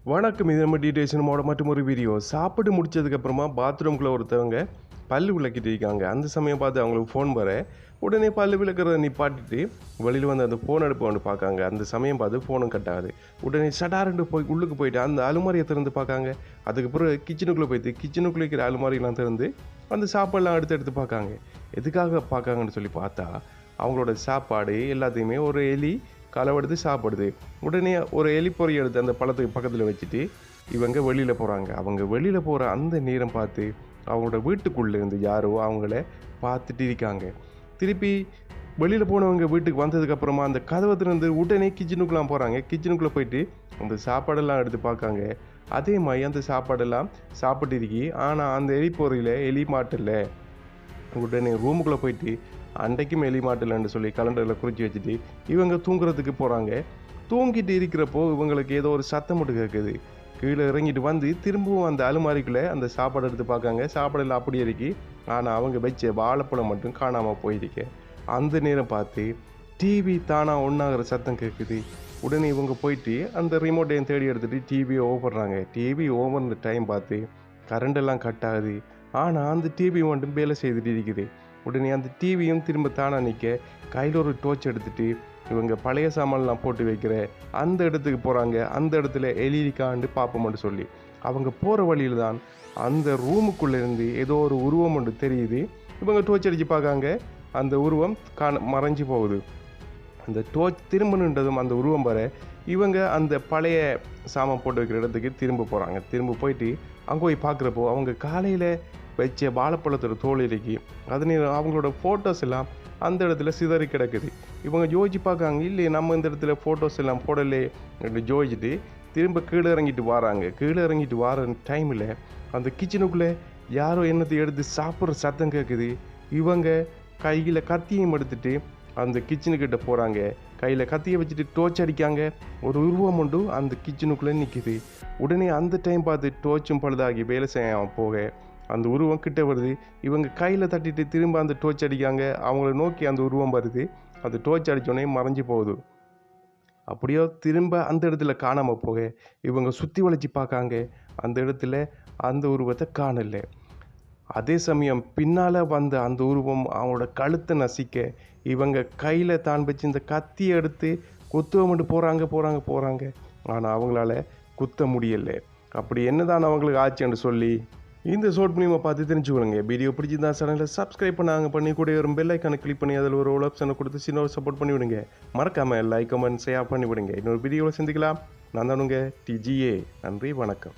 வணக்கம். இது நம்ம டீடைல்ஸோட மற்றும் ஒரு வீடியோ. சாப்பிட்டு முடிச்சதுக்கப்புறமா பாத்ரூம்குள்ளே ஒருத்தவங்க பல்லு விளக்கிட்டு இருக்காங்க. அந்த சமயம் பார்த்து அவங்களுக்கு ஃபோன் வர, உடனே பல்லு விளக்குறத நிப்பாட்டிட்டு வெளியில் வந்து அந்த ஃபோன் எடுப்பு வந்து பார்க்காங்க. அந்த சமயம் பார்த்து ஃபோனும் கட் ஆகுது. உடனே சடாரென்று போய் உள்ளுக்கு போயிட்டு அந்த அலுமாரியை திறந்து பார்க்காங்க. அதுக்கப்புறம் கிச்சனுக்குள்ளே போயிட்டு கிச்சனுக்குள்ளே இருக்கிற அலுமாரியெல்லாம் திறந்து அந்த சாப்பாடெல்லாம் எடுத்து பார்க்காங்க. எதுக்காக பார்க்காங்கன்னு சொல்லி பார்த்தா, அவங்களோட சாப்பாடு எல்லாத்தையுமே ஒரு எலி களவெடுத்து சாப்பிடுது. உடனே ஒரு எலி பொறி எடுத்து அந்த பழத்துக்கு பக்கத்தில் வச்சுட்டு இவங்க வெளியில் போகிறாங்க. அவங்க வெளியில் போகிற அந்த நேரம் பார்த்து அவங்களோட வீட்டுக்குள்ளே இருந்து யாரோ அவங்கள பார்த்துட்டு இருக்காங்க. திருப்பி வெளியில் போனவங்க வீட்டுக்கு வந்ததுக்கப்புறமா அந்த கதவை திறந்து உடனே கிச்சனுக்குலாம் போகிறாங்க. கிச்சனுக்குள்ளே போயிட்டு அந்த சாப்பாடெல்லாம் எடுத்து பார்க்காங்க. அதே மாதிரி அந்த சாப்பாடெல்லாம் சாப்பிட்டு இருக்கி, ஆனால் அந்த எலி பொறியில் எலி மாட்டில்லை. உடனே ரூமுக்குள்ளே போயிட்டு அன்றைக்கும் எலி மாட்டலன்னு சொல்லி கலண்டரில் குறித்து வச்சுட்டு இவங்க தூங்குறதுக்கு போகிறாங்க. தூங்கிட்டு இருக்கிறப்போ இவங்களுக்கு ஏதோ ஒரு சத்தம் மட்டும் கேட்குது. கீழே இறங்கிட்டு வந்து திரும்பவும் அந்த அலுமாரிக்குள்ளே அந்த சாப்பாடு எடுத்து பார்க்காங்க. சாப்பாடெல்லாம் அப்படியே இருக்கு, ஆனால் அவங்க வச்ச வாழைப்பழம் மட்டும் காணாமல் போயிருக்கு. அந்த நேரம் பார்த்து டிவி தானாக ஒன்றாகிற சத்தம் கேட்குது. உடனே இவங்க போயிட்டு அந்த ரிமோட்டையும் தேடி எடுத்துகிட்டு டிவியை ஓன் பண்ணுறாங்க. டிவி ஓன் பண்ணுற டைம் பார்த்து கரண்டெல்லாம் கட் ஆகுது, ஆனால் அந்த டிவி மட்டும் வேலை செய்துட்டு இருக்குது. உடனே அந்த டிவியும் திரும்ப தானாக நிற்க கையில் ஒரு டோர்ச் எடுத்துகிட்டு இவங்க பழைய சாமான்லாம் போட்டு வைக்கிற அந்த இடத்துக்கு போகிறாங்க. அந்த இடத்துல எலிக்காண்டு பார்ப்போம்னு சொல்லி அவங்க போகிற வழியில் தான் அந்த ரூமுக்குள்ளேருந்து ஏதோ ஒரு உருவம் ஒன்று தெரியுது. இவங்க டோர்ச் அடித்து பார்க்காங்க. அந்த உருவம் மறைஞ்சு போகுது. அந்த டோர்ச் திரும்பணுன்றதும் அந்த உருவம் வர இவங்க அந்த பழைய சாமான் போட்டு வைக்கிற இடத்துக்கு திரும்ப போகிறாங்க. திரும்ப போயிட்டு அங்கே போய் பார்க்குறப்போ அவங்க காலையில் வச்ச வாழைப்பழத்தோட தோல் இறக்கி அது அவங்களோட ஃபோட்டோஸ் எல்லாம் அந்த இடத்துல சிதறி கிடக்குது. இவங்க யோசிச்சு பார்க்காங்க, இல்லையே நம்ம இந்த இடத்துல ஃபோட்டோஸ் எல்லாம் போடலே அப்படின்னு யோசிச்சுட்டு திரும்ப கீழே இறங்கிட்டு வராங்க. கீழே இறங்கிட்டு வர டைமில் அந்த கிச்சனுக்குள்ளே யாரோ என்னத்தை எடுத்து சாப்பிட்ற சத்தம் கேட்குது. இவங்க கையில் கத்தியும் எடுத்துட்டு அந்த கிச்சனுக்கிட்ட போகிறாங்க. கையில் கத்தியை வச்சுட்டு டோர்ச் அடிக்காங்க. ஒரு உருவம் உண்டு அந்த கிச்சனுக்குள்ளே நிற்கிது. உடனே அந்த டைம் பார்த்து டோர்ச்சும் பழுதாகி வேலை செய்ய போக அந்த உருவம் கிட்ட வருது. இவங்க கையில் தட்டிட்டு திரும்ப அந்த டோர்ச் அடிக்காங்க. அவங்கள நோக்கி அந்த உருவம் வருது. அந்த டோர்ச் அடித்தோடனே மறைஞ்சு போகுது. அப்படியோ திரும்ப அந்த இடத்துல காணாமல் போக இவங்க சுற்றி வளைச்சி பார்க்காங்க. அந்த இடத்துல அந்த உருவத்தை காணலை. அதே சமயம் பின்னால் வந்த அந்த உருவம் அவங்களோட கழுத்தை நசிக்க இவங்க கையில் தான் வச்சு இந்த கத்தியை எடுத்து குத்துவமிட்டு போகிறாங்க. ஆனால் அவங்களால குத்த முடியலை. அப்படி என்னதான் அவங்களுக்கு ஆச்சுன்னு சொல்லி இந்த ஷார்ட் மூலிமா பார்த்து தெரிஞ்சுக்கொள்ளுங்க. வீடியோ பிடிச்சிருந்தா சேனலில் சப்ஸ்கிரைப் பண்ணி கூட ஒரு பெல் ஐக்கானை கிளிக் பண்ணி அதில் ஒரு ஆப்ஷனை கொடுத்து சின்ன ஒரு சப்போர்ட் பண்ணி விடுங்க. மறக்காமல் லைக் கமெண்ட் ஷேர் பண்ணி விடுங்க. இன்னொரு வீடியோவில் சந்திக்கலாம். நான் தான் உங்கள் TGA. நன்றி, வணக்கம்.